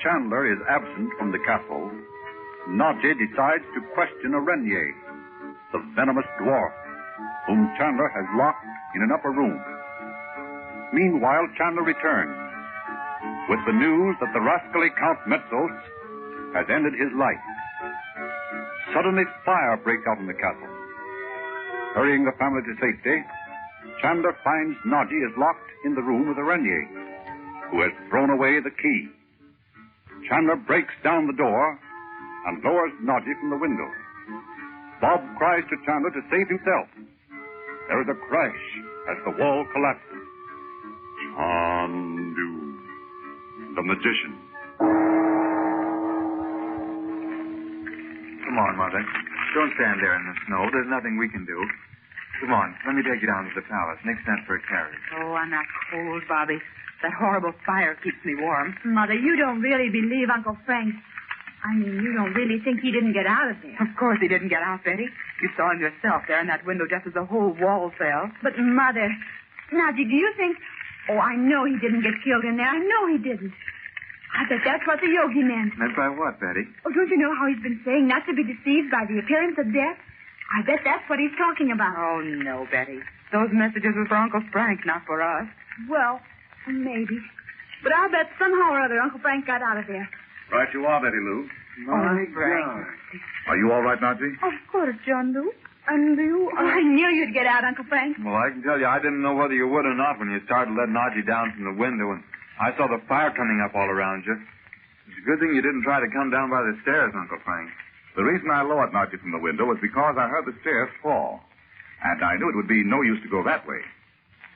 Chandler is absent from the castle, Naji decides to question a Renier, the venomous dwarf, whom Chandler has locked in an upper room. Meanwhile, Chandler returns with the news that the rascally Count Metzos has ended his life. Suddenly, fire breaks out in the castle. Hurrying the family to safety, Chandler finds Naji is locked in the room with the Renier, who has thrown away the key. Chandler breaks down the door and lowers Naji from the window. Bob cries to Chandler to save himself. There is a crash as the wall collapses. Chandu the Magician. Come on, Mother. Don't stand there in the snow. There's nothing we can do. Come on, let me take you down to the palace. Nick sent for a carriage. Oh, I'm not cold, Bobby. That horrible fire keeps me warm. Mother, you don't really believe Uncle Frank. I mean, you don't really think he didn't get out of there. Of course he didn't get out, Betty. You saw him yourself there in that window just as the whole wall fell. But, Mother, Naji, do you think... Oh, I know he didn't get killed in there. I know he didn't. I bet that's what the yogi meant. Meant by what, Betty? Oh, don't you know how he's been saying not to be deceived by the appearance of death? I bet that's what he's talking about. Oh, no, Betty. Those messages were for Uncle Frank, not for us. Well, maybe. But I'll bet somehow or other Uncle Frank got out of there. Right you are, Betty Lou. My Frank. Are you all right, Naji? Of course, Chandu. And you... Oh, I knew you'd get out, Uncle Frank. Well, I can tell you, I didn't know whether you would or not when you started letting Naji down from the window, and I saw the fire coming up all around you. It's a good thing you didn't try to come down by the stairs, Uncle Frank. The reason I lowered Naji from the window was because I heard the stairs fall. And I knew it would be no use to go that way.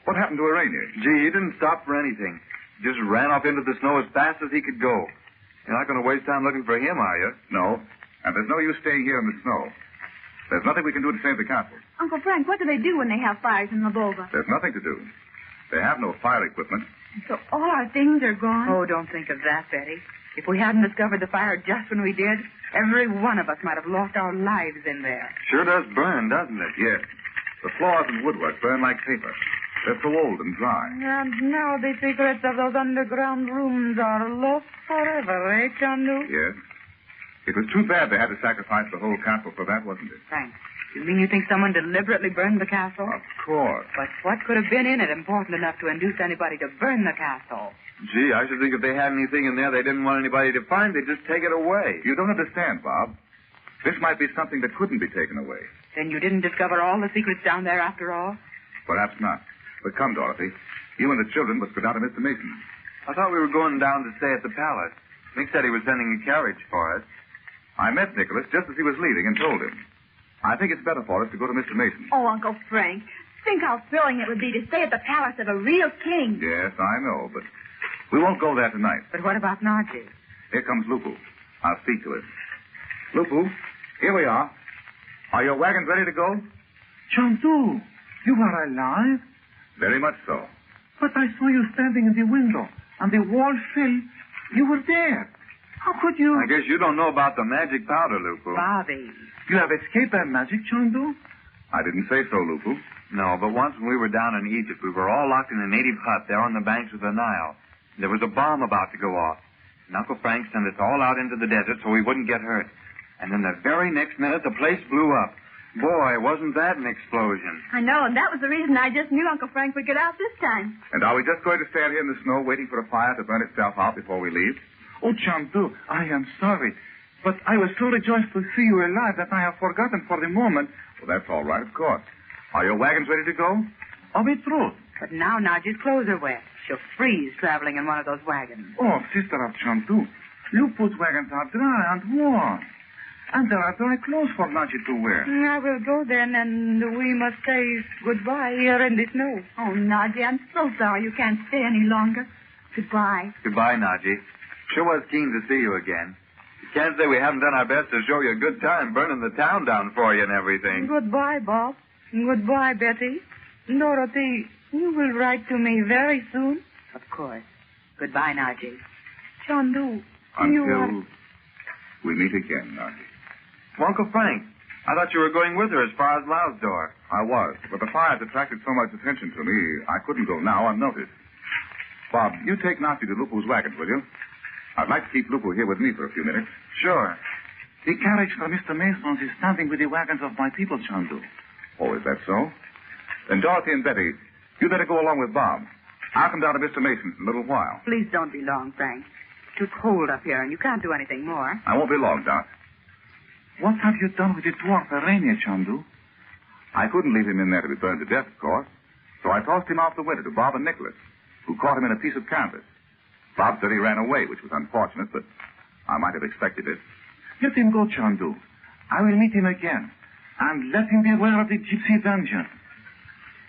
What happened to Arania? Gee, he didn't stop for anything. He just ran off into the snow as fast as he could go. You're not going to waste time looking for him, are you? No. And there's no use staying here in the snow. There's nothing we can do to save the castle. Uncle Frank, what do they do when they have fires in Lvova? There's nothing to do. They have no fire equipment. So all our things are gone? Oh, don't think of that, Betty. If we hadn't discovered the fire just when we did, every one of us might have lost our lives in there. Sure does burn, doesn't it? Yes. The floors and woodwork burn like paper. They're so old and dry. And now the secrets of those underground rooms are lost forever, eh, Chandu? Yes. It was too bad they had to sacrifice the whole castle for that, wasn't it? Thanks. You mean you think someone deliberately burned the castle? Of course. But what could have been in it important enough to induce anybody to burn the castle? Gee, I should think if they had anything in there they didn't want anybody to find, they'd just take it away. You don't understand, Bob. This might be something that couldn't be taken away. Then you didn't discover all the secrets down there after all? Perhaps not. But come, Dorothy. You and the children must go down to Mr. Mason's. I thought we were going down to stay at the palace. Nick said he was sending a carriage for us. I met Nicholas just as he was leaving and told him. I think it's better for us to go to Mr. Mason's. Oh, Uncle Frank, think how thrilling it would be to stay at the palace of a real king. Yes, I know, but we won't go there tonight. But what about Naji? Here comes Lupu. I'll speak to him. Lupu, here we are. Are your wagons ready to go? Chandu, you are alive? Very much so. But I saw you standing in the window, and the wall fell. You were there. How could you... I guess you don't know about the magic powder, Lupu. Bobby. You have escaped by magic, Chandu? I didn't say so, Lupu. No, but once when we were down in Egypt, we were all locked in a native hut there on the banks of the Nile. There was a bomb about to go off. And Uncle Frank sent us all out into the desert so we wouldn't get hurt. And then the very next minute, the place blew up. Boy, wasn't that an explosion. I know, and that was the reason I just knew Uncle Frank would get out this time. And are we just going to stand here in the snow waiting for a fire to burn itself out before we leave? Oh, Chandu, I am sorry. But I was so rejoiced to see you alive that I have forgotten for the moment. Well, that's all right, of course. Are your wagons ready to go? Of a truth. But now Naji's clothes are wet. She'll freeze traveling in one of those wagons. Oh, sister of Chandu, Lupu's wagons are dry and warm. And there are dry clothes for Naji to wear. I will go then, and we must say goodbye here in the snow. Oh, Naji, I'm so sorry you can't stay any longer. Goodbye. Goodbye, Naji. Sure was keen to see you again. Can't say we haven't done our best to show you a good time burning the town down for you and everything. Goodbye, Bob. Goodbye, Betty. Dorothy, you will write to me very soon? Of course. Goodbye, Naji. Chandu, Until we meet again, Naji. Well, Uncle Frank, I thought you were going with her as far as Lau's door. I was, but the fires attracted so much attention to me, I couldn't go now unnoticed. Bob, you take Nazi to Lupu's wagons, will you? I'd like to keep Lupo here with me for a few minutes. Sure. The carriage for Mr. Mason's is standing with the wagons of my people, Chandu. Oh, is that so? Then Dorothy and Betty, you better go along with Bob. I'll come down to Mr. Mason's in a little while. Please don't be long, Frank. It's too cold up here, and you can't do anything more. I won't be long, Doc. What have you done with the dwarf Arania, Chandu? I couldn't leave him in there to be burned to death, of course. So I tossed him out the window to Bob and Nicholas, who caught him in a piece of canvas. Bob said he ran away, which was unfortunate, but I might have expected it. Let him go, Chandu. I will meet him again, and let him beware of the gypsy dungeon.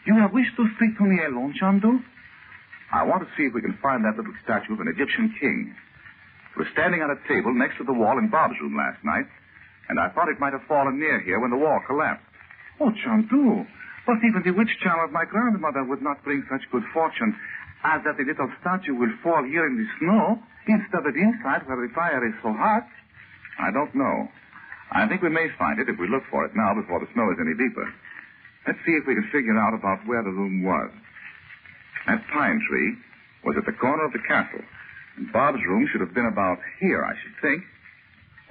You have wished to speak to me alone, Chandu? I want to see if we can find that little statue of an Egyptian king. It was standing on a table next to the wall in Bob's room last night, and I thought it might have fallen near here when the wall collapsed. Oh, Chandu, but even the witch charm of my grandmother would not bring such good fortune as that the little statue will fall here in the snow instead of inside where the fire is so hot. I don't know. I think we may find it if we look for it now before the snow is any deeper. Let's see if we can figure out about where the room was. That pine tree was at the corner of the castle, and Bob's room should have been about here, I should think.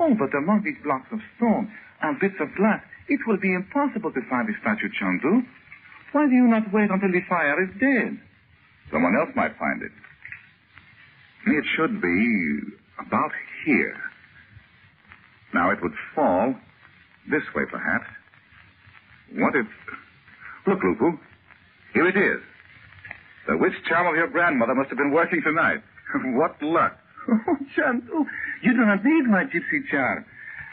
Oh, but among these blocks of stone and bits of glass, it will be impossible to find the statue, Chandu. Why do you not wait until the fire is dead? Someone else might find it. It should be about here. Now, it would fall this way, perhaps. What if... Look, Lupu. Here it is. The witch charm of your grandmother must have been working tonight. What luck. Oh, Chandu, you do not need my gypsy charm.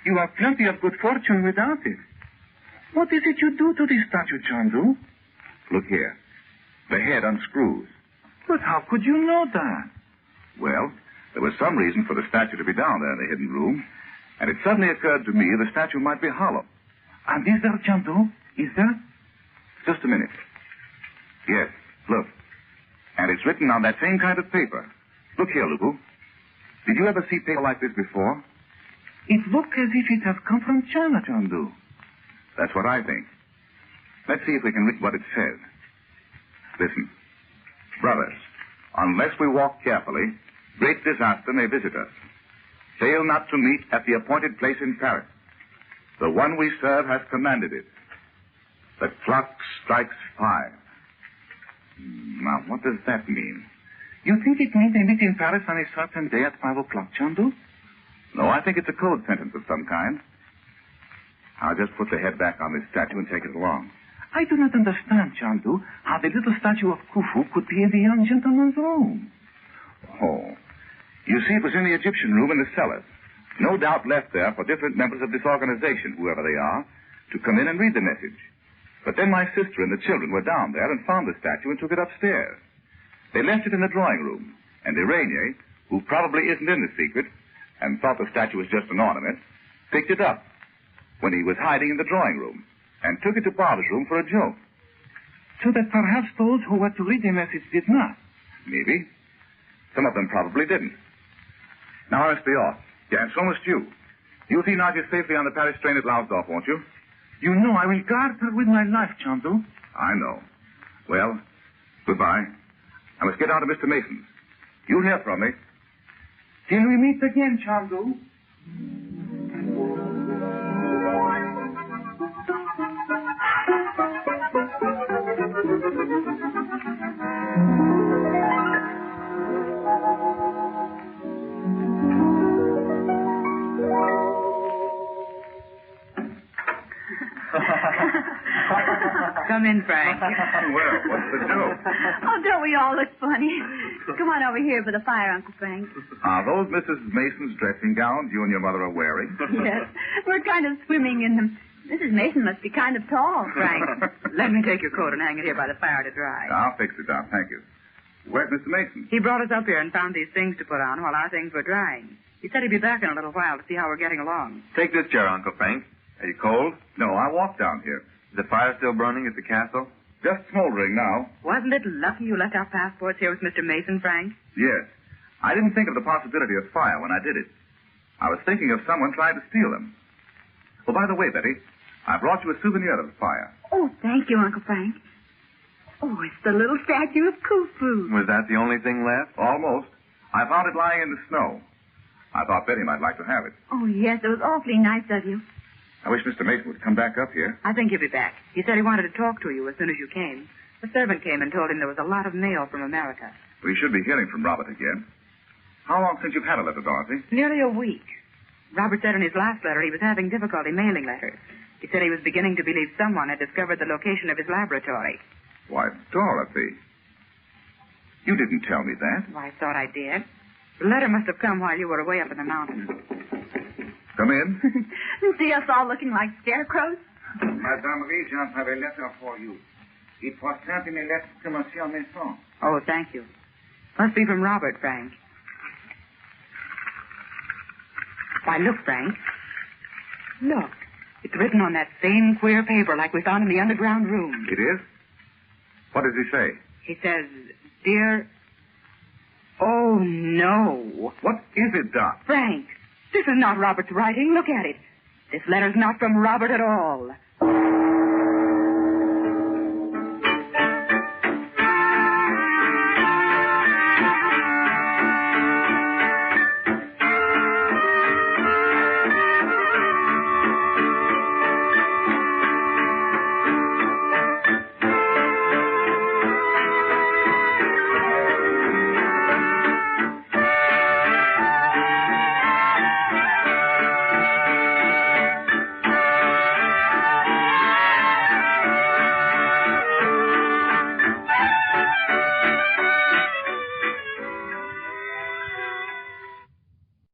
You have plenty of good fortune without it. What is it you do to this statue, Chandu? Look here. The head unscrews. But how could you know that? Well, there was some reason for the statue to be down there in the hidden room, and it suddenly occurred to me the statue might be hollow. And is there, Chandu? Is there? Just a minute. Yes, look. And it's written on that same kind of paper. Look here, Lupu. Did you ever see paper like this before? It looks as if it has come from China, Chandu. That's what I think. Let's see if we can read what it says. Listen. Brothers, unless we walk carefully, great disaster may visit us. Fail not to meet at the appointed place in Paris. The one we serve has commanded it. The clock strikes 5. Now, what does that mean? You think it means they meet in Paris on a certain day at 5 o'clock, Chandu? No, I think it's a code sentence of some kind. I'll just put the head back on this statue and take it along. I do not understand, Chandu, how the little statue of Khufu could be in the young gentleman's room. Oh. You see, it was in the Egyptian room in the cellars. No doubt left there for different members of this organization, whoever they are, to come in and read the message. But then my sister and the children were down there and found the statue and took it upstairs. They left it in the drawing room, and Irene, who probably isn't in the secret and thought the statue was just an ornament, picked it up when he was hiding in the drawing room and took it to Bob's room for a joke. So that perhaps those who were to read the message did not. Maybe. Some of them probably didn't. Now I must be off. Yeah, and so must you. You'll see Nadia safely on the Paris train at Lausdorff, won't you? You know I will guard her with my life, Chandu. I know. Well, goodbye. I must get down to Mr. Mason's. You'll hear from me. Till we meet again, Chandu. Come in, Frank. Well, what's the joke? Oh, don't we all look funny? Come on over here for the fire, Uncle Frank. Are those Mrs. Mason's dressing gowns you and your mother are wearing? Yes. We're kind of swimming in them. Mrs. Mason must be kind of tall. Frank, let me take your coat and hang it here by the fire to dry. I'll fix it, Doc. Thank you. Where's Mr. Mason? He brought us up here and found these things to put on while our things were drying. He said he'd be back in a little while to see how we're getting along. Take this chair, Uncle Frank. Are you cold? No, I walked down here. Is the fire still burning at the castle? Just smoldering now. Wasn't it lucky you left our passports here with Mr. Mason, Frank? Yes. I didn't think of the possibility of fire when I did it. I was thinking of someone trying to steal them. Oh, by the way, Betty, I brought you a souvenir of the fire. Oh, thank you, Uncle Frank. Oh, it's the little statue of Khufu. Was that the only thing left? Almost. I found it lying in the snow. I thought Betty might like to have it. Oh, yes, it was awfully nice of you. I wish Mr. Mason would come back up here. I think he'll be back. He said he wanted to talk to you as soon as you came. The servant came and told him there was a lot of mail from America. We should be hearing from Robert again. How long since you've had a letter, Dorothy? Nearly a week. Robert said in his last letter he was having difficulty mailing letters. He said he was beginning to believe someone had discovered the location of his laboratory. Why, Dorothy. You didn't tell me that. Well, I thought I did. The letter must have come while you were away up in the mountains. Come in. See us all looking like scarecrows? Madame Regent have a letter for you. It was sent in a letter to Monsieur Mason. Oh, thank you. Must be from Robert, Frank. Why, look, Frank. Look. It's written on that same queer paper like we found in the underground room. It is? What does he say? He says, Dear... Oh, no. What is it, Doc? Frank, this is not Robert's writing. Look at it. This letter's not from Robert at all.